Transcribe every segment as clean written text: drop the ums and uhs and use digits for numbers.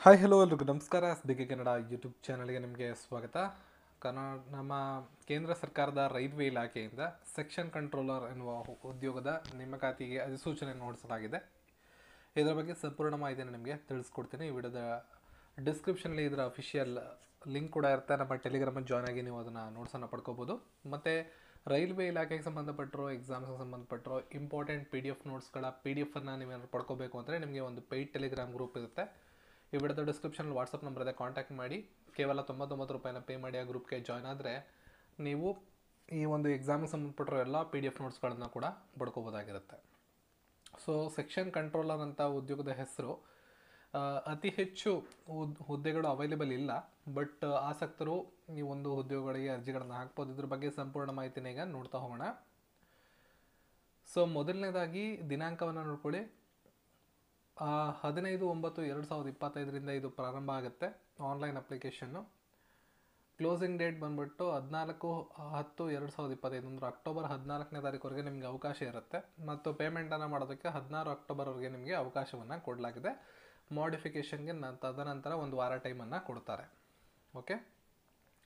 Hi hello ಎಲ್ರಿಗೂ ನಮಸ್ಕಾರ. ಬಿಗೆ ಕನ್ನಡ ಯೂಟ್ಯೂಬ್ ಚಾನಲ್ಗೆ ನಿಮಗೆ ಸ್ವಾಗತ. ನಮ್ಮ ಕೇಂದ್ರ ಸರ್ಕಾರದ ರೈಲ್ವೆ ಇಲಾಖೆಯಿಂದ ಸೆಕ್ಷನ್ ಕಂಟ್ರೋಲರ್ ಎನ್ನುವ ಉದ್ಯೋಗದ ನೇಮಕಾತಿಗೆ ಅಧಿಸೂಚನೆ ಹೊರಡಿಸಲಾಗಿದೆ. ಇದರ ಬಗ್ಗೆ ಸಂಪೂರ್ಣ ಮಾಹಿತಿಯನ್ನು ನಿಮಗೆ ತಿಳಿಸ್ಕೊಡ್ತೀನಿ. ಈ ವಿಡಿಯೋದ ಡಿಸ್ಕ್ರಿಪ್ಷನಲ್ಲಿ ಇದರ ಅಫಿಷಿಯಲ್ ಲಿಂಕ್ ಕೂಡ ಇರುತ್ತೆ. ನಮ್ಮ ಟೆಲಿಗ್ರಾಮಲ್ಲಿ ಜಾಯ್ನ್ ಆಗಿ ನೀವು ಅದನ್ನು ನೋಟ್ಸನ್ನು ಪಡ್ಕೋಬೋದು. ಮತ್ತು ರೈಲ್ವೆ ಇಲಾಖೆಗೆ ಸಂಬಂಧಪಟ್ಟಿರೋ ಎಕ್ಸಾಮ್ಸ್ಗೆ ಸಂಬಂಧಪಟ್ಟಿರೋ ಇಂಪಾರ್ಟೆಂಟ್ PDF ನೋಟ್ಸ್ಗಳ PDF ಅನ್ನು ನೀವೇನಾದ್ರು ಪಡ್ಕೋಬೇಕು ಅಂದರೆ ನಿಮಗೆ ಒಂದು ಪೇಯ್ಡ್ ಟೆಲಿಗ್ರಾಮ್ ಗ್ರೂಪ್ ಇರುತ್ತೆ. ಈ ವಿಡಿಯೋದ ಡಿಸ್ಕ್ರಿಪ್ಷನಲ್ಲಿ ವಾಟ್ಸಪ್ ನಂಬರ್ ಇದೆ, ಕಾಂಟ್ಯಾಕ್ಟ್ ಮಾಡಿ. ಕೇವಲ 99 ರೂಪಾಯಿನ ಪೇ ಮಾಡಿ ಆ ಗ್ರೂಪ್ಗೆ ಜಾಯ್ನ್ ಆದರೆ ನೀವು ಈ ಒಂದು ಎಕ್ಸಾಮ್ಗೆ ಸಂಬಂಧಪಟ್ಟಿರೋ ಎಲ್ಲ PDF ನೋಟ್ಸ್ಗಳನ್ನು ಕೂಡ ಪಡ್ಕೋಬೋದಾಗಿರುತ್ತೆ. ಸೊ ಸೆಕ್ಷನ್ ಕಂಟ್ರೋಲರ್ ಅಂತ ಉದ್ಯೋಗದ ಹೆಸರು. ಅತಿ ಹೆಚ್ಚು ಹುದ್ದೆಗಳು ಅವೈಲೇಬಲ್ ಇಲ್ಲ, ಬಟ್ ಆಸಕ್ತರು ಈ ಒಂದು ಉದ್ಯೋಗಗಳಿಗೆ ಅರ್ಜಿಗಳನ್ನು ಹಾಕ್ಬೋದು. ಇದ್ರ ಬಗ್ಗೆ ಸಂಪೂರ್ಣ ಮಾಹಿತಿನ ಈಗ ನೋಡ್ತಾ ಹೋಗೋಣ. ಸೊ ಮೊದಲನೇದಾಗಿ ದಿನಾಂಕವನ್ನು ನೋಡ್ಕೊಳ್ಳಿ. 15/9/2025 ಇದು ಪ್ರಾರಂಭ ಆಗುತ್ತೆ ಆನ್ಲೈನ್ ಅಪ್ಲಿಕೇಶನ್ನು. ಕ್ಲೋಸಿಂಗ್ ಡೇಟ್ ಬಂದ್ಬಿಟ್ಟು 14/10/2025 ಅಂದರೆ ಅಕ್ಟೋಬರ್ 14ನೇ ತಾರೀಕುವರೆಗೆ ನಿಮಗೆ ಅವಕಾಶ ಇರುತ್ತೆ. ಮತ್ತು ಪೇಮೆಂಟನ್ನು ಮಾಡೋದಕ್ಕೆ 16 ಅಕ್ಟೋಬರ್ವರೆಗೆ ನಿಮಗೆ ಅವಕಾಶವನ್ನು ಕೊಡಲಾಗಿದೆ. ಮಾಡಿಫಿಕೇಷನ್ಗೆ ತದನಂತರ ಒಂದು ವಾರ ಟೈಮನ್ನು ಕೊಡ್ತಾರೆ. ಓಕೆ,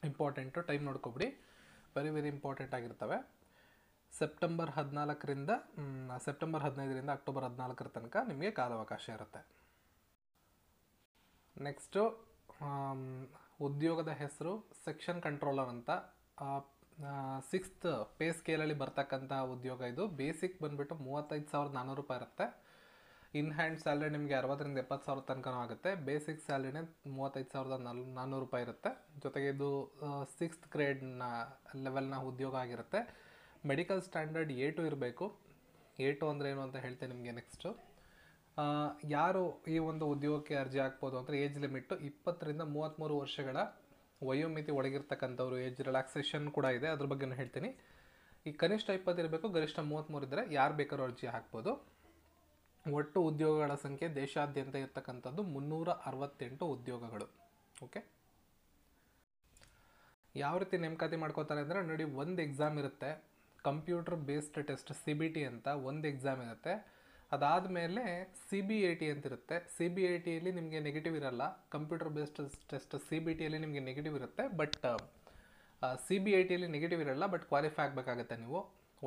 ಇಂಪಾರ್ಟೆಂಟು, ಟೈಮ್ ನೋಡ್ಕೊಬಿಡಿ, ವೆರಿ ವೆರಿ ಇಂಪಾರ್ಟೆಂಟ್ ಆಗಿರ್ತವೆ. ಸೆಪ್ಟೆಂಬರ್ 15ರಿಂದ ಅಕ್ಟೋಬರ್ 14 ತನಕ ನಿಮಗೆ ಕಾಲಾವಕಾಶ ಇರುತ್ತೆ. ನೆಕ್ಸ್ಟು ಉದ್ಯೋಗದ ಹೆಸರು ಸೆಕ್ಷನ್ ಕಂಟ್ರೋಲರ್ ಅಂತ. 6th ಪೇ ಸ್ಕೇಲಲ್ಲಿ ಬರ್ತಕ್ಕಂಥ ಉದ್ಯೋಗ ಇದು. ಬೇಸಿಕ್ ಬಂದುಬಿಟ್ಟು 35,400 ರೂಪಾಯಿ ಇರುತ್ತೆ. ಇನ್ ಹ್ಯಾಂಡ್ ಸ್ಯಾಲ್ರಿ ನಿಮಗೆ 60,000ರಿಂದ 70,000 ತನಕ ಆಗುತ್ತೆ. ಬೇಸಿಕ್ ಸ್ಯಾಲ್ರಿನೇ 35,400 ರೂಪಾಯಿ ಇರುತ್ತೆ. ಜೊತೆಗೆ ಇದು 6th ಗ್ರೇಡ್ನ ಲೆವೆಲ್ನ ಉದ್ಯೋಗ ಆಗಿರುತ್ತೆ. ಮೆಡಿಕಲ್ ಸ್ಟ್ಯಾಂಡರ್ಡ್ A2 ಇರಬೇಕು. A2 ಅಂದರೆ ಏನು ಅಂತ ಹೇಳ್ತೇನೆ ನಿಮಗೆ ನೆಕ್ಸ್ಟು. ಯಾರು ಈ ಒಂದು ಉದ್ಯೋಗಕ್ಕೆ ಅರ್ಜಿ ಹಾಕ್ಬೋದು ಅಂದರೆ ಏಜ್ ಲಿಮಿಟ್ಟು 20ರಿಂದ 33 ವರ್ಷಗಳ ವಯೋಮಿತಿ ಒಳಗಿರ್ತಕ್ಕಂಥವ್ರು. ಏಜ್ ರಿಲ್ಯಾಕ್ಸೇಷನ್ ಕೂಡ ಇದೆ, ಅದ್ರ ಬಗ್ಗೆ ಹೇಳ್ತೀನಿ. ಈ ಕನಿಷ್ಠ 20 ಇರಬೇಕು, ಗರಿಷ್ಠ 33 ಇದ್ದರೆ ಯಾರು ಬೇಕಾದ್ರೂ ಅರ್ಜಿ ಹಾಕ್ಬೋದು. ಒಟ್ಟು ಉದ್ಯೋಗಗಳ ಸಂಖ್ಯೆ ದೇಶಾದ್ಯಂತ ಇರ್ತಕ್ಕಂಥದ್ದು 368 ಉದ್ಯೋಗಗಳು. ಓಕೆ, ಯಾವ ರೀತಿ ನೇಮಕಾತಿ ಮಾಡ್ಕೋತಾರೆ ಅಂದರೆ ನೋಡಿ, ಒಂದು ಎಕ್ಸಾಮ್ ಇರುತ್ತೆ, ಕಂಪ್ಯೂಟರ್ ಬೇಸ್ಡ್ ಟೆಸ್ಟ್ CBT ಅಂತ ಒಂದು ಎಕ್ಸಾಮ್ ಇರುತ್ತೆ. ಅದಾದಮೇಲೆ CBAT ಅಂತ ಇರುತ್ತೆ. CBATಯಲ್ಲಿ ನಿಮಗೆ ನೆಗೆಟಿವ್ ಇರಲ್ಲ. ಕಂಪ್ಯೂಟರ್ ಬೇಸ್ಡ್ ಟೆಸ್ಟ್ CBTಯಲ್ಲಿ ನಿಮಗೆ ನೆಗೆಟಿವ್ ಇರುತ್ತೆ, ಬಟ್ CBATಯಲ್ಲಿ ನೆಗೆಟಿವ್ ಇರಲ್ಲ, ಬಟ್ ಕ್ವಾಲಿಫೈ ಆಗಬೇಕಾಗತ್ತೆ. ನೀವು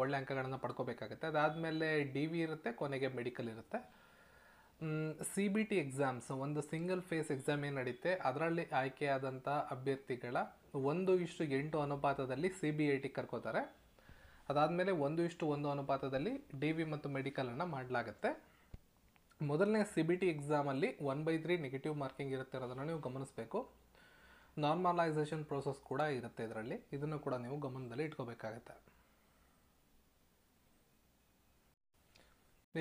ಒಳ್ಳೆ ಅಂಕಗಳನ್ನು ಪಡ್ಕೋಬೇಕಾಗುತ್ತೆ. ಅದಾದಮೇಲೆ DV ಇರುತ್ತೆ, ಕೊನೆಗೆ ಮೆಡಿಕಲ್ ಇರುತ್ತೆ. CBT ಎಕ್ಸಾಮ್ಸ್ ಒಂದು ಸಿಂಗಲ್ ಫೇಸ್ ಎಕ್ಸಾಮ್ ಏನು ನಡೆಯುತ್ತೆ, ಅದರಲ್ಲಿ ಆಯ್ಕೆಯಾದಂಥ ಅಭ್ಯರ್ಥಿಗಳ 1:8 ಅನುಪಾತದಲ್ಲಿ CBAT ಕರ್ಕೋತಾರೆ. ಅದಾದಮೇಲೆ 1:1 ಅನುಪಾತದಲ್ಲಿ DV ಮತ್ತು ಮೆಡಿಕಲನ್ನು ಮಾಡಲಾಗುತ್ತೆ. ಮೊದಲನೇ CBT ಎಕ್ಸಾಮಲ್ಲಿ 1/3 ನೆಗೆಟಿವ್ ಮಾರ್ಕಿಂಗ್ ಇರುತ್ತೆ, ಅದನ್ನು ನೀವು ಗಮನಿಸಬೇಕು. ನಾರ್ಮಲೈಸೇಷನ್ ಪ್ರೋಸೆಸ್ ಕೂಡ ಇರುತ್ತೆ ಇದರಲ್ಲಿ, ಇದನ್ನು ಕೂಡ ನೀವು ಗಮನದಲ್ಲಿ ಇಟ್ಕೋಬೇಕಾಗತ್ತೆ.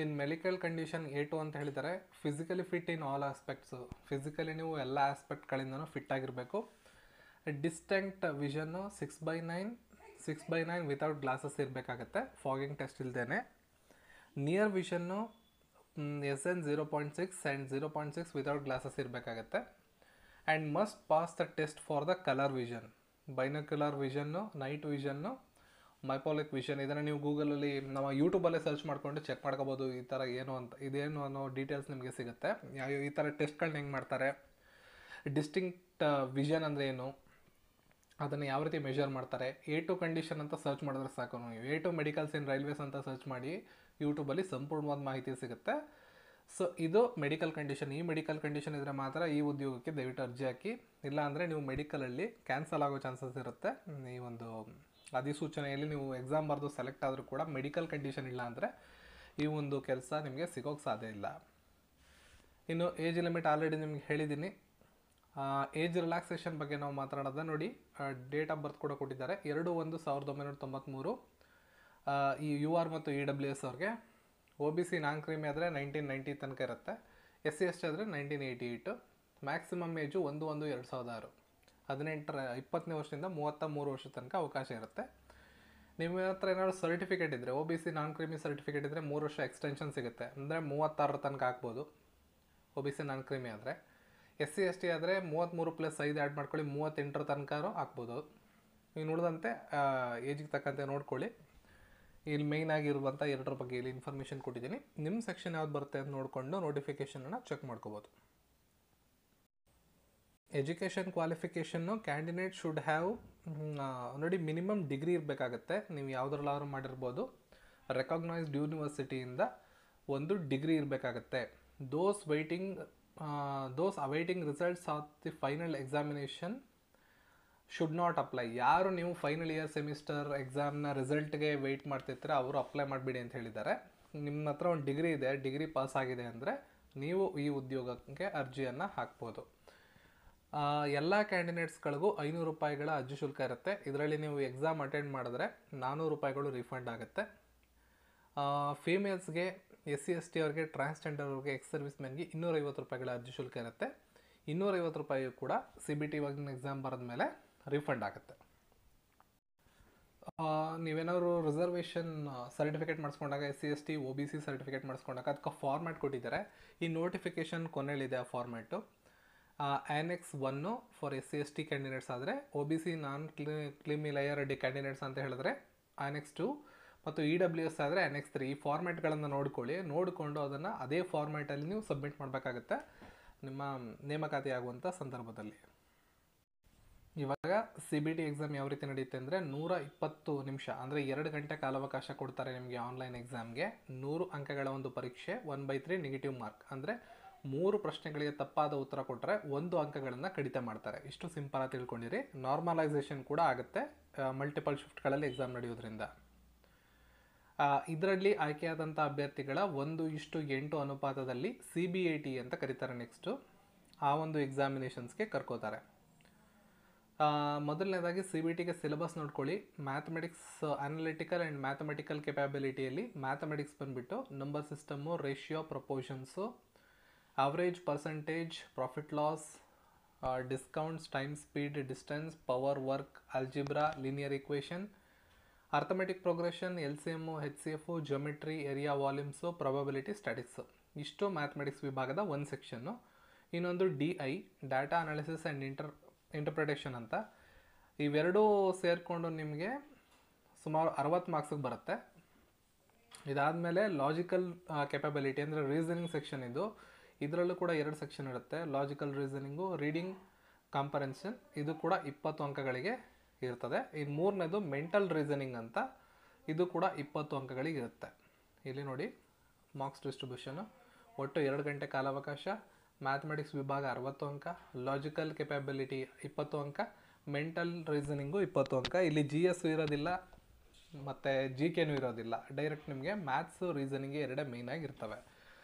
ಇನ್ ಮೆಡಿಕಲ್ ಕಂಡೀಷನ್ A2 ಅಂತ ಹೇಳಿದ್ದಾರೆ. Physically fit in all aspects. Physically ನೀವು ಎಲ್ಲ ಆಸ್ಪೆಕ್ಟ್ಗಳಿಂದನೂ ಫಿಟ್ ಆಗಿರಬೇಕು. ಡಿಸ್ಟೆಂಕ್ಟ್ ವಿಷನ್ನು 6/9 ವಿತೌಟ್ ಗ್ಲಾಸಸ್ ಇರಬೇಕಾಗತ್ತೆ, ಫಾಗಿಂಗ್ ಟೆಸ್ಟ್ ಇಲ್ಲದೇನೆ. Near vision SN 0.6 and 0.6 without glasses ಇರಬೇಕಾಗತ್ತೆ. And must pass the test for the colour vision. Binocular vision, night vision, ಮೈಪೋಲಿಕ್ vision. ಇದನ್ನು ನೀವು ಗೂಗಲಲ್ಲಿ, ನಮ್ಮ ಯೂಟ್ಯೂಬಲ್ಲೇ ಸರ್ಚ್ ಮಾಡಿಕೊಂಡು ಚೆಕ್ ಮಾಡ್ಕೋಬೋದು. ಈ ಥರ ಏನು ಅಂತ, ಇದೇನು ಅನ್ನೋ ಡೀಟೇಲ್ಸ್ ನಿಮಗೆ ಸಿಗುತ್ತೆ. ಈ ಥರ ಟೆಸ್ಟ್ಗಳನ್ನ ಹೆಂಗೆ ಮಾಡ್ತಾರೆ, ಡಿಸ್ಟಿಂಕ್ಟ್ ವಿಷನ್ ಅಂದರೆ ಏನು, ಅದನ್ನು ಯಾವ ರೀತಿ ಮೆಷರ್ ಮಾಡ್ತಾರೆ. A2 ಕಂಡೀಷನ್ ಅಂತ ಸರ್ಚ್ ಮಾಡಿದ್ರೆ ಸಾಕು. ನೀವು A2 ಮೆಡಿಕಲ್ಸ್ ಇನ್ ರೈಲ್ವೇಸ್ ಅಂತ ಸರ್ಚ್ ಮಾಡಿ ಯೂಟ್ಯೂಬಲ್ಲಿ ಸಂಪೂರ್ಣವಾದ ಮಾಹಿತಿ ಸಿಗುತ್ತೆ. ಸೊ ಇದು ಮೆಡಿಕಲ್ ಕಂಡೀಷನ್. ಈ ಮೆಡಿಕಲ್ ಕಂಡೀಷನ್ ಇದ್ದರೆ ಮಾತ್ರ ಈ ಉದ್ಯೋಗಕ್ಕೆ ದಯವಿಟ್ಟು ಅರ್ಜಿ ಹಾಕಿ. ಇಲ್ಲ ಅಂದರೆ ನೀವು ಮೆಡಿಕಲಲ್ಲಿ ಕ್ಯಾನ್ಸಲ್ ಆಗೋ ಚಾನ್ಸಸ್ ಇರುತ್ತೆ. ಈ ಒಂದು ಅಧಿಸೂಚನೆಯಲ್ಲಿ ನೀವು ಎಕ್ಸಾಮ್ ಬರೆದು ಸೆಲೆಕ್ಟ್ ಆದರೂ ಕೂಡ ಮೆಡಿಕಲ್ ಕಂಡೀಷನ್ ಇಲ್ಲ ಅಂದರೆ ಈ ಒಂದು ಕೆಲಸ ನಿಮಗೆ ಸಿಗೋಕ್ಕೆ ಸಾಧ್ಯ ಇಲ್ಲ. ಇನ್ನು ಏಜ್ ಲಿಮಿಟ್ ಆಲ್ರೆಡಿ ನಿಮ್ಗೆ ಹೇಳಿದ್ದೀನಿ. ಏಜ್ ರಿಲ್ಯಾಕ್ಸೇಷನ್ ಬಗ್ಗೆ ನಾವು ಮಾತಾಡೋದ ನೋಡಿ, ಡೇಟ್ ಆಫ್ ಬರ್ತ್ ಕೂಡ ಕೊಟ್ಟಿದ್ದಾರೆ. 2/1/1993 ಈ UR ಮತ್ತು EWS ಅವ್ರಿಗೆ. OBC ನಾನ್ ಕ್ರೀಮಿ ಆದರೆ 1990 ತನಕ ಇರುತ್ತೆ. SC ST ಆದರೆ 1988. Maximum age 1/1/2006. 20ನೇ ವರ್ಷದಿಂದ 33 ವರ್ಷದ ತನಕ ಅವಕಾಶ ಇರುತ್ತೆ. ನಿಮ್ಮ ಹತ್ರ ಏನಾದ್ರು ಸರ್ಟಿಫಿಕೇಟ್ ಇದ್ದರೆ, OBC ನಾನ್ ಕ್ರೀಮಿ ಸರ್ಟಿಫಿಕೇಟ್ ಇದ್ದರೆ 3 ವರ್ಷ ಎಕ್ಸ್ಟೆನ್ಷನ್ ಸಿಗುತ್ತೆ, ಅಂದರೆ 36 ತನಕ ಹಾಕ್ಬೋದು OBC ನಾನ್ ಕ್ರೀಮಿ ಆದರೆ. SC ST ಆದರೆ 33+5 ಆ್ಯಡ್ ಮಾಡ್ಕೊಳ್ಳಿ, 38 ತನಕ ಹಾಕ್ಬೋದು. ಇನ್ನು ಉಳಿದಂತೆ ಏಜಿಗೆ ತಕ್ಕಂತೆ ನೋಡ್ಕೊಳ್ಳಿ. ಇಲ್ಲಿ ಮೇಯ್ನ್ ಆಗಿರುವಂಥ ಎರಡರ ಬಗ್ಗೆ ಇಲ್ಲಿ ಇನ್ಫಾರ್ಮೇಷನ್ ಕೊಟ್ಟಿದ್ದೀನಿ. ನಿಮ್ಮ ಸೆಕ್ಷನ್ ಯಾವ್ದು ಬರುತ್ತೆ ಅಂತ ನೋಡಿಕೊಂಡು ನೋಟಿಫಿಕೇಷನನ್ನು ಚೆಕ್ ಮಾಡ್ಕೋಬೋದು. Education qualification candidate should have ನೋಡಿ ಮಿನಿಮಮ್ ಡಿಗ್ರಿ ಇರಬೇಕಾಗತ್ತೆ. ನೀವು ಯಾವುದ್ರಲ್ಲಾದ್ರೂ ಮಾಡಿರ್ಬೋದು. ರೆಕಗ್ನೈಸ್ಡ್ ಯೂನಿವರ್ಸಿಟಿಯಿಂದ ಒಂದು ಡಿಗ್ರಿ ಇರಬೇಕಾಗತ್ತೆ. Those awaiting results of the final examination should not apply. ಯಾರು ನೀವು ಫೈನಲ್ ಇಯರ್ ಸೆಮಿಸ್ಟರ್ ಎಕ್ಸಾಮ್ನ ರಿಸಲ್ಟ್ಗೆ ವೆಯ್ಟ್ ಮಾಡ್ತಿರ್ತೀರ ಅವರು ಅಪ್ಲೈ ಮಾಡಿಬಿಡಿ ಅಂತ ಹೇಳಿದ್ದಾರೆ. ನಿಮ್ಮ ಹತ್ರ ಒಂದು ಡಿಗ್ರಿ ಇದೆ, ಡಿಗ್ರಿ ಪಾಸ್ ಆಗಿದೆ ಅಂದರೆ ನೀವು ಈ ಉದ್ಯೋಗಕ್ಕೆ ಅರ್ಜಿಯನ್ನು ಹಾಕ್ಬೋದು. ಎಲ್ಲ ಕ್ಯಾಂಡಿಡೇಟ್ಸ್ಗಳಿಗೂ 500 ರೂಪಾಯಿಗಳ ಅರ್ಜಿ ಶುಲ್ಕ ಇರುತ್ತೆ. ಇದರಲ್ಲಿ ನೀವು ಎಕ್ಸಾಮ್ ಅಟೆಂಡ್ ಮಾಡಿದ್ರೆ 400 ರೂಪಾಯಿಗಳು ರಿಫಂಡ್ ಆಗುತ್ತೆ. ಫೀಮೇಲ್ಸ್ಗೆ, SC/ST ಅವ್ರಿಗೆ, ಟ್ರಾನ್ಸ್ಜೆಂಡರ್ ಅವ್ರಿಗೆ, ಎಕ್ಸ್ ಸರ್ವಿಸ್ ಮೆನ್ಗೆ 250 ರೂಪಾಯಿಗಳ ಅರ್ಜಿ ಶುಲ್ಕ ಇರುತ್ತೆ. 250 ರೂಪಾಯಿ ಕೂಡ CBT ಇವಾಗಿನ ಎಕ್ಸಾಮ್ ಬರೆದ ಮೇಲೆ ರಿಫಂಡ್ ಆಗುತ್ತೆ. ನೀವೇನಾದ್ರು ರಿಸರ್ವೇಷನ್ ಸರ್ಟಿಫಿಕೇಟ್ ಮಾಡಿಸ್ಕೊಂಡಾಗ SC/ST OBC ಸರ್ಟಿಫಿಕೇಟ್ ಮಾಡಿಸ್ಕೊಂಡಾಗ ಅದಕ್ಕೆ ಫಾರ್ಮ್ಯಾಟ್ ಕೊಟ್ಟಿದ್ದಾರೆ. ಈ ನೋಟಿಫಿಕೇಷನ್ ಕೊನೆಯಲ್ಲಿದೆ ಆ format. Annex 1 for SC/ST candidates ಆದರೆ, OBC non creamy layer candidates ಅಂತ ಹೇಳಿದ್ರೆ Annex 2 ಮತ್ತು EWS ಆದರೆ Annex 3. ಈ ಫಾರ್ಮ್ಯಾಟ್ಗಳನ್ನು ನೋಡಿಕೊಂಡು ಅದನ್ನು ಅದೇ ಫಾರ್ಮ್ಯಾಟಲ್ಲಿ ನೀವು ಸಬ್ಮಿಟ್ ಮಾಡಬೇಕಾಗುತ್ತೆ ನಿಮ್ಮ ನೇಮಕಾತಿ ಆಗುವಂಥ ಸಂದರ್ಭದಲ್ಲಿ. ಇವಾಗ CBT ಎಕ್ಸಾಮ್ ಯಾವ ರೀತಿ ನಡೆಯುತ್ತೆ ಅಂದರೆ 120 ನಿಮಿಷ ಅಂದರೆ 2 ಗಂಟೆ ಕಾಲಾವಕಾಶ ಕೊಡ್ತಾರೆ ನಿಮಗೆ ಆನ್ಲೈನ್ ಎಕ್ಸಾಮ್ಗೆ. 100 ಅಂಕಗಳ ಒಂದು ಪರೀಕ್ಷೆ, 1/3 ನೆಗೆಟಿವ್ ಮಾರ್ಕ್ ಅಂದರೆ 3 ಪ್ರಶ್ನೆಗಳಿಗೆ ತಪ್ಪಾದ ಉತ್ತರ ಕೊಟ್ಟರೆ 1 ಅಂಕಗಳನ್ನು ಕಡಿತ ಮಾಡ್ತಾರೆ. ಇಷ್ಟು ಸಿಂಪಲ್ ಆಗಿ ತಿಳ್ಕೊಂಡಿರಿ. ನಾರ್ಮಲೈಸೇಷನ್ ಕೂಡ ಆಗುತ್ತೆ ಮಲ್ಟಿಪಲ್ ಶಿಫ್ಟ್ಗಳಲ್ಲಿ ಎಕ್ಸಾಮ್ ನಡೆಯೋದ್ರಿಂದ. ಇದರಲ್ಲಿ ಆಯ್ಕೆಯಾದಂಥ ಅಭ್ಯರ್ಥಿಗಳ 1:8 ಅನುಪಾತದಲ್ಲಿ CBAT ಅಂತ ಕರೀತಾರೆ. ನೆಕ್ಸ್ಟು ಆ ಒಂದು ಎಕ್ಸಾಮಿನೇಷನ್ಸ್ಗೆ ಕರ್ಕೋತಾರೆ. ಮೊದಲನೇದಾಗಿ CBTಗೆ ಸಿಲೆಬಸ್ ನೋಡ್ಕೊಳ್ಳಿ. ಮ್ಯಾಥಮೆಟಿಕ್ಸ್, ಅನಾಲಿಟಿಕಲ್ ಆ್ಯಂಡ್ ಮ್ಯಾಥಮೆಟಿಕಲ್ ಕೆಪಾಬಿಲಿಟಿಯಲ್ಲಿ ಮ್ಯಾಥಮೆಟಿಕ್ಸ್ ಬಂದುಬಿಟ್ಟು number system, ratio, proportions, average, percentage, profit loss, discounts, time, speed, distance, power, work, algebra, linear equation, arithmetic progression, LCM, HCF, geometry, area, volumes, probability, statics. ಇಷ್ಟು mathematics ವಿಭಾಗದ ಒಂದು section. ಇನ್ನೊಂದು DI, data analysis and interpretation ಅಂತ. ಇವೆರಡೂ ಸೇರಿಕೊಂಡು ನಿಮಗೆ ಸುಮಾರು 60 ಮಾರ್ಕ್ಸಿಗೆ ಬರುತ್ತೆ. ಇದಾದಮೇಲೆ ಲಾಜಿಕಲ್ ಕೆಪಾಬಿಲಿಟಿ ಅಂದರೆ ರೀಸನಿಂಗ್ ಸೆಕ್ಷನ್ ಇದು. ಇದರಲ್ಲೂ ಕೂಡ 2 ಸೆಕ್ಷನ್ ಇರುತ್ತೆ. ಲಾಜಿಕಲ್ ರೀಸನಿಂಗು, ರೀಡಿಂಗ್ ಕಾಂಪರೆನ್ಷನ್, ಇದು ಕೂಡ 20 ಅಂಕಗಳಿಗೆ ಇರ್ತದೆ. ಇನ್ನು ಮೂರನೇದು ಮೆಂಟಲ್ ರೀಸನಿಂಗ್ ಅಂತ, ಇದು ಕೂಡ 20 ಅಂಕಗಳಿಗೆ ಇರುತ್ತೆ. ಇಲ್ಲಿ ನೋಡಿ ಮಾರ್ಕ್ಸ್ ಡಿಸ್ಟ್ರಿಬ್ಯೂಷನು. ಒಟ್ಟು 2 ಗಂಟೆ ಕಾಲಾವಕಾಶ. ಮ್ಯಾಥಮೆಟಿಕ್ಸ್ ವಿಭಾಗ 60 ಅಂಕ, ಲಾಜಿಕಲ್ ಕೆಪಾಬಿಲಿಟಿ 20 ಅಂಕ, ಮೆಂಟಲ್ ರೀಸನಿಂಗು 20 ಅಂಕ. ಇಲ್ಲಿ GS ಇರೋದಿಲ್ಲ ಮತ್ತು GKನೂ ಇರೋದಿಲ್ಲ. ಡೈರೆಕ್ಟ್ ನಿಮಗೆ ಮ್ಯಾಥ್ಸು, ರೀಸನಿಂಗ್ಗೆ 2 ಮೇಯ್ನಾಗಿ ಇರ್ತವೆ.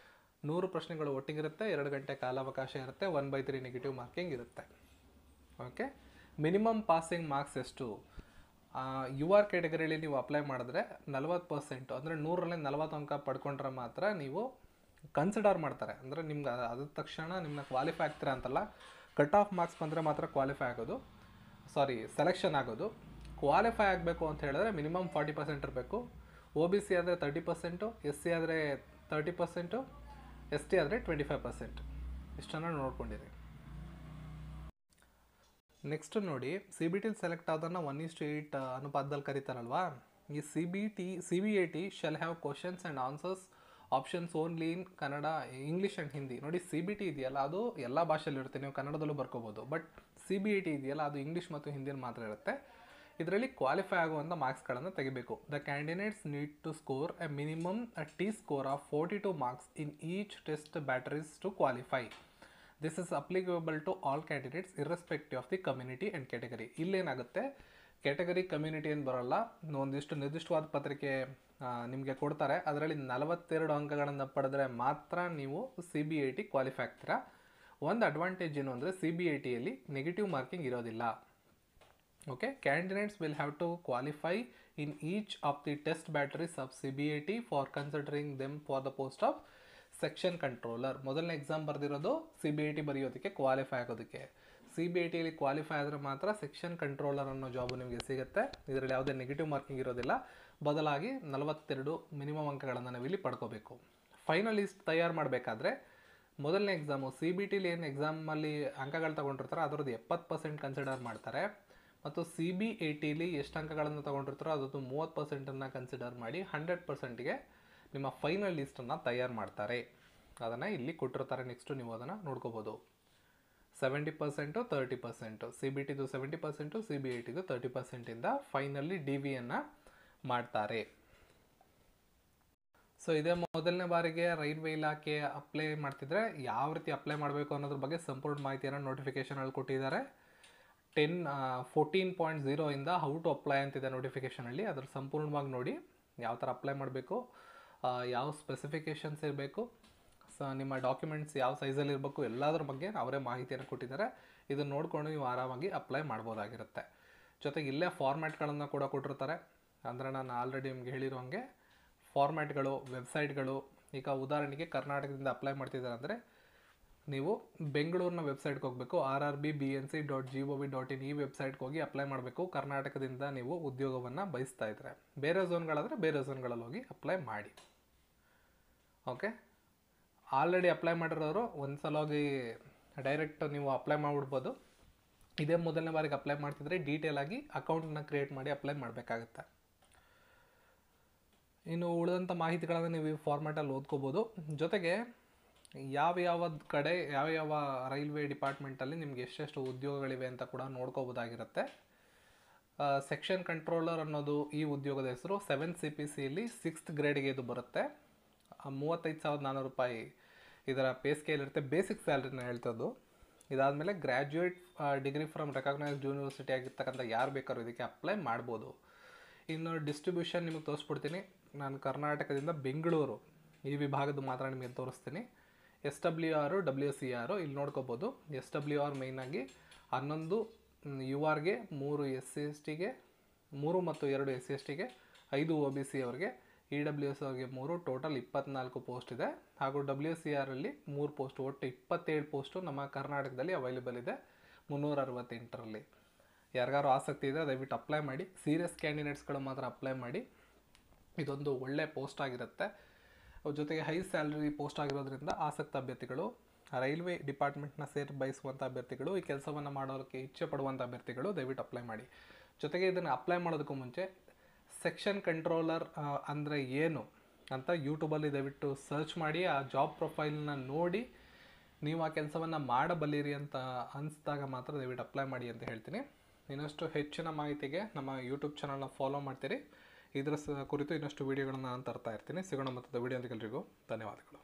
100 ಪ್ರಶ್ನೆಗಳು ಒಟ್ಟಿಗಿರುತ್ತೆ. 2 ಗಂಟೆ ಕಾಲಾವಕಾಶ ಇರುತ್ತೆ. 1/3 ನೆಗೆಟಿವ್ ಮಾರ್ಕಿಂಗ್ ಇರುತ್ತೆ. ಓಕೆ, ಮಿನಿಮಮ್ ಪಾಸಿಂಗ್ ಮಾರ್ಕ್ಸ್ ಎಷ್ಟು? UR ಕ್ಯಾಟಗರಿಯಲ್ಲಿ ನೀವು ಅಪ್ಲೈ ಮಾಡಿದ್ರೆ 40% ಅಂದರೆ 100ರಲ್ಲಿ 40 ಅಂಕ ಪಡ್ಕೊಂಡ್ರೆ ಮಾತ್ರ ನೀವು ಕನ್ಸಿಡರ್ ಮಾಡ್ತಾರೆ. ಅಂದರೆ ನಿಮ್ಗೆ ಅದ ತಕ್ಷಣ ನಿಮ್ಮನ್ನ ಕ್ವಾಲಿಫೈ ಆಗ್ತೀರಾ ಅಂತಲ್ಲ, ಕಟ್ ಆಫ್ ಮಾರ್ಕ್ಸ್ ಬಂದರೆ ಮಾತ್ರ ಸೆಲೆಕ್ಷನ್ ಆಗೋದು. ಕ್ವಾಲಿಫೈ ಆಗಬೇಕು ಅಂತ ಹೇಳಿದ್ರೆ ಮಿನಿಮಮ್ 40% ಇರಬೇಕು. OBC ಆದರೆ 30%, SC ಆದರೆ 30%, ST ಆದರೆ 25%. ಇಷ್ಟನ್ನು ನೋಡ್ಕೊಂಡಿರಿ. ನೆಕ್ಸ್ಟ್ ನೋಡಿ, CBT ಸೆಲೆಕ್ಟ್ ಆದನ್ನು 1:8 ಅನುಪಾತದಲ್ಲಿ ಕರೀತಾರಲ್ವಾ. ಈ CBAT shall have questions and answers options only in Kannada, English and Hindi. ನೋಡಿ CBT ಇದೆಯಲ್ಲ ಅದು ಎಲ್ಲ ಭಾಷೆಯಲ್ಲಿ ಇರುತ್ತೆ, ನೀವು ಕನ್ನಡದಲ್ಲೂ ಬರ್ಕೋಬೋದು. ಬಟ್ CBAT ಇದೆಯಲ್ಲ ಅದು ಇಂಗ್ಲೀಷ್ ಮತ್ತು ಹಿಂದಿಯಲ್ಲಿ ಮಾತ್ರ ಇರುತ್ತೆ. ಇದರಲ್ಲಿ ಕ್ವಾಲಿಫೈ ಆಗುವಂಥ ಮಾರ್ಕ್ಸ್ಗಳನ್ನು ತೆಗಿಬೇಕು. The candidates need to score a minimum T score of 42 marks in each test batteries to qualify. This is applicable to all candidates irrespective of the community and category. ಇಲ್ಲೇನಾಗುತ್ತೆ, category community ಏನು ಬರೋಲ್ಲ, ಒಂದಿಷ್ಟು ನಿರ್ದಿಷ್ಟವಾದ ಪತ್ರಿಕೆ ನಿಮಗೆ ಕೊಡ್ತಾರೆ. ಅದರಲ್ಲಿ 42 ಅಂಕಗಳನ್ನು ಪಡೆದ್ರೆ ಮಾತ್ರ ನೀವು CBAT ಕ್ವಾಲಿಫೈ ಆಗ್ತೀರಾ. ಒಂದು ಅಡ್ವಾಂಟೇಜ್ ಏನು ಅಂದರೆ CBATಯಲ್ಲಿ ನೆಗೆಟಿವ್ ಮಾರ್ಕಿಂಗ್ ಇರೋದಿಲ್ಲ. Okay, candidates will have to qualify in each of the test batteries of CBAT for considering them for the post of section controller. ಮೊದಲನೇ ಎಕ್ಸಾಮ್ ಬರೆದಿರೋದು CBAT ಬರೆಯೋದಕ್ಕೆ, ಕ್ವಾಲಿಫೈ ಆಗೋದಕ್ಕೆ. CBATಯಲ್ಲಿ ಕ್ವಾಲಿಫೈ ಆದರೆ ಮಾತ್ರ ಸೆಕ್ಷನ್ ಕಂಟ್ರೋಲರ್ ಅನ್ನೋ job ನಿಮಗೆ ಸಿಗುತ್ತೆ. ಇದರಲ್ಲಿ ಯಾವುದೇ ನೆಗೆಟಿವ್ ಮಾರ್ಕಿಂಗ್ ಇರೋದಿಲ್ಲ. ಬದಲಾಗಿ 42 ಮಿನಿಮಮ್ ಅಂಕಗಳನ್ನು ನಾವಿಲ್ಲಿ ಪಡ್ಕೋಬೇಕು. ಫೈನಲ್ ಲಿಸ್ಟ್ ತಯಾರು ಮಾಡಬೇಕಾದ್ರೆ ಮೊದಲನೇ ಎಕ್ಸಾಮು CBTಲಿ ಏನು ಎಕ್ಸಾಮಲ್ಲಿ ಅಂಕಗಳು ತೊಗೊಂಡಿರ್ತಾರೋ ಅದರದ್ದು 70% ಕನ್ಸಿಡರ್ ಮಾಡ್ತಾರೆ. ಮತ್ತು CBATಲಿ ಎಷ್ಟು ಅಂಕಗಳನ್ನು ತೊಗೊಂಡಿರ್ತಾರೋ ಅದರದ್ದು 30%ಅನ್ನು ಕನ್ಸಿಡರ್ ಮಾಡಿ 100%ಗೆ ನಿಮ್ಮ ಫೈನಲ್ ಲಿಸ್ಟನ್ನು ತಯಾರು ಮಾಡ್ತಾರೆ. ಅದನ್ನು ಇಲ್ಲಿ ಕೊಟ್ಟಿರ್ತಾರೆ. ನೆಕ್ಸ್ಟು ನೀವು ಅದನ್ನು ನೋಡ್ಕೋಬೋದು. 70% 30%, CBTದು 70%, CBITದು 30%ಇಂದ ಫೈನಲಿ DVಯನ್ನು ಮಾಡ್ತಾರೆ. ಸೊ ಇದೇ ಮೊದಲನೇ ಬಾರಿಗೆ ರೈಲ್ವೆ ಇಲಾಖೆ ಅಪ್ಲೈ ಮಾಡ್ತಿದ್ರೆ ಯಾವ ರೀತಿ ಅಪ್ಲೈ ಮಾಡಬೇಕು ಅನ್ನೋದ್ರ ಬಗ್ಗೆ ಸಂಪೂರ್ಣ ಮಾಹಿತಿಯನ್ನು ನೋಟಿಫಿಕೇಷನಲ್ಲಿ ಕೊಟ್ಟಿದ್ದಾರೆ. 14.0 ಇಂದ ಹೌ ಟು ಅಪ್ಲೈ ಅಂತಿದೆ ನೋಟಿಫಿಕೇಷನಲ್ಲಿ. ಅದ್ರ ಸಂಪೂರ್ಣವಾಗಿ ನೋಡಿ ಯಾವ ಥರ ಅಪ್ಲೈ ಮಾಡಬೇಕು, ಯಾವ ಸ್ಪೆಸಿಫಿಕೇಷನ್ಸ್ ಇರಬೇಕು, ನಿಮ್ಮ ಡಾಕ್ಯುಮೆಂಟ್ಸ್ ಯಾವ ಸೈಜಲ್ಲಿ ಇರಬೇಕು, ಎಲ್ಲದರ ಬಗ್ಗೆ ಅವರೇ ಮಾಹಿತಿಯನ್ನು ಕೊಟ್ಟಿದ್ದಾರೆ. ಇದನ್ನು ನೋಡಿಕೊಂಡು ನೀವು ಆರಾಮಾಗಿ ಅಪ್ಲೈ ಮಾಡ್ಬೋದಾಗಿರುತ್ತೆ. ಜೊತೆಗೆ ಇಲ್ಲೇ ಫಾರ್ಮ್ಯಾಟ್ಗಳನ್ನು ಕೂಡ ಕೊಟ್ಟಿರ್ತಾರೆ. ಅಂದರೆ ನಾನು ಆಲ್ರೆಡಿ ನಿಮ್ಗೆ ಹೇಳಿರೋ ಹಾಗೆ ಫಾರ್ಮ್ಯಾಟ್ಗಳು, ವೆಬ್ಸೈಟ್ಗಳು. ಈಗ ಉದಾಹರಣೆಗೆ ಕರ್ನಾಟಕದಿಂದ ಅಪ್ಲೈ ಮಾಡ್ತಿದ್ದಾರೆ ಅಂದರೆ ನೀವು ಬೆಂಗಳೂರಿನ ವೆಬ್ಸೈಟ್ಗೆ ಹೋಗಬೇಕು, rrbnc.gov.in ಈ ವೆಬ್ಸೈಟ್ಗೆ ಹೋಗಿ ಅಪ್ಲೈ ಮಾಡಬೇಕು. ಕರ್ನಾಟಕದಿಂದ ನೀವು ಉದ್ಯೋಗವನ್ನು ಬಯಸ್ತಾ ಇದ್ದರೆ. ಬೇರೆ ಝೋನ್ಗಳಾದರೆ ಬೇರೆ ಝೋನ್ಗಳಲ್ಲಿ ಹೋಗಿ ಅಪ್ಲೈ ಮಾಡಿ. ಓಕೆ, ಆಲ್ರೆಡಿ ಅಪ್ಲೈ ಮಾಡಿರೋರು ಒಂದು ಸಲ ಹೋಗಿ ಡೈರೆಕ್ಟ್ ನೀವು ಅಪ್ಲೈ ಮಾಡಿಬಿಡ್ಬೋದು. ಇದೇ ಮೊದಲನೇ ಬಾರಿಗೆ ಅಪ್ಲೈ ಮಾಡ್ತಿದ್ರೆ ಡೀಟೇಲ್ ಆಗಿ ಅಕೌಂಟನ್ನ ಕ್ರಿಯೇಟ್ ಮಾಡಿ ಅಪ್ಲೈ ಮಾಡಬೇಕಾಗುತ್ತೆ. ಇನ್ನು ಉಳಿದಂಥ ಮಾಹಿತಿಗಳನ್ನು ನೀವು ಈ ಫಾರ್ಮ್ಯಾಟಲ್ಲಿ ಓದ್ಕೋಬೋದು. ಜೊತೆಗೆ ಯಾವ ಕಡೆ ಯಾವ ರೈಲ್ವೆ ಡಿಪಾರ್ಟ್ಮೆಂಟಲ್ಲಿ ನಿಮ್ಗೆ ಎಷ್ಟೆಷ್ಟು ಉದ್ಯೋಗಗಳಿವೆ ಅಂತ ಕೂಡ ನೋಡ್ಕೋಬೋದಾಗಿರುತ್ತೆ. ಸೆಕ್ಷನ್ ಕಂಟ್ರೋಲರ್ ಅನ್ನೋದು ಈ ಉದ್ಯೋಗದ ಹೆಸರು. 7 CPCಯಲ್ಲಿ 6th ಗ್ರೇಡ್ಗೆ ಇದು ಬರುತ್ತೆ. 35,400 ರೂಪಾಯಿ ಇದರ ಪೇ ಸ್ಕೇಲ್ ಇರುತ್ತೆ. ಬೇಸಿಕ್ ಸ್ಯಾಲ್ರಿನ ಹೇಳ್ತದ್ದು. ಇದಾದಮೇಲೆ graduate degree from recognised university ಆಗಿರ್ತಕ್ಕಂಥ ಯಾರು ಬೇಕಾದ್ರೂ ಇದಕ್ಕೆ ಅಪ್ಲೈ ಮಾಡ್ಬೋದು. ಇನ್ನು ಡಿಸ್ಟ್ರಿಬ್ಯೂಷನ್ ನಿಮಗೆ ತೋರಿಸ್ಬಿಡ್ತೀನಿ. ನಾನು ಕರ್ನಾಟಕದಿಂದ ಬೆಂಗಳೂರು ಈ ವಿಭಾಗದ ಮಾತ್ರ ನಿಮಗೆ ತೋರಿಸ್ತೀನಿ. SWR, WCR ಇಲ್ಲಿ ನೋಡ್ಕೋಬೋದು. SWR ಮೇಯ್ನಾಗಿ 11 URಗೆ, 3 SC/STಗೆ, 3 ಮತ್ತು 2 SC/STಗೆ, 5 OBC ಅವರಿಗೆ, EWS ಅವರಿಗೆ 3, ಟೋಟಲ್ 24 ಪೋಸ್ಟ್ ಇದೆ. ಹಾಗೂ WCRಲ್ಲಿ 3 ಪೋಸ್ಟ್, ಒಟ್ಟು 27 ಪೋಸ್ಟು ನಮ್ಮ ಕರ್ನಾಟಕದಲ್ಲಿ ಅವೈಲೇಬಲ್ ಇದೆ 368ರಲ್ಲಿ. ಯಾರಿಗಾರು ಆಸಕ್ತಿ ಇದೆ ದಯವಿಟ್ಟು ಅಪ್ಲೈ ಮಾಡಿ. ಸೀರಿಯಸ್ ಕ್ಯಾಂಡಿಡೇಟ್ಸ್ಗಳು ಮಾತ್ರ ಅಪ್ಲೈ ಮಾಡಿ. ಇದೊಂದು ಒಳ್ಳೆ ಪೋಸ್ಟ್ ಆಗಿರುತ್ತೆ. ಜೊತೆಗೆ ಹೈ ಸ್ಯಾಲರಿ ಪೋಸ್ಟ್ ಆಗಿರೋದ್ರಿಂದ ಆಸಕ್ತ ಅಭ್ಯರ್ಥಿಗಳು, ರೈಲ್ವೆ ಡಿಪಾರ್ಟ್ಮೆಂಟ್ನ ಬಯಸುವಂಥ ಅಭ್ಯರ್ಥಿಗಳು, ಈ ಕೆಲಸವನ್ನು ಮಾಡೋಕ್ಕೆ ಇಚ್ಛೆ ಪಡುವಂಥ ಅಭ್ಯರ್ಥಿಗಳು ದಯವಿಟ್ಟು ಅಪ್ಲೈ ಮಾಡಿ. ಜೊತೆಗೆ ಇದನ್ನು ಅಪ್ಲೈ ಮಾಡೋದಕ್ಕೂ ಮುಂಚೆ ಸೆಕ್ಷನ್ ಕಂಟ್ರೋಲರ್ ಅಂದರೆ ಏನು ಅಂತ ಯೂಟ್ಯೂಬಲ್ಲಿ ದಯವಿಟ್ಟು ಸರ್ಚ್ ಮಾಡಿ ಆ ಜಾಬ್ ಪ್ರೊಫೈಲ್ನ ನೋಡಿ ನೀವು ಆ ಕೆಲಸವನ್ನು ಮಾಡಬಲ್ಲಿರಿ ಅಂತ ಅನಿಸಿದಾಗ ಮಾತ್ರ ದಯವಿಟ್ಟು ಅಪ್ಲೈ ಮಾಡಿ ಅಂತ ಹೇಳ್ತೀನಿ. ಇನ್ನಷ್ಟು ಹೆಚ್ಚಿನ ಮಾಹಿತಿಗೆ ನಮ್ಮ ಯೂಟ್ಯೂಬ್ ಚಾನಲ್ನ ಫಾಲೋ ಮಾಡ್ತೀರಿ. ಇದರ ಕುರಿತು ಇನ್ನಷ್ಟು ವೀಡಿಯೋಗಳನ್ನು ನಾನು ತರ್ತಾ ಇರ್ತೀನಿ. ಸಿಗೋಣ ಮತ್ತು ವಿಡಿಯೋ ಅಂತ ಎಲ್ಲರಿಗೂ ಧನ್ಯವಾದಗಳು.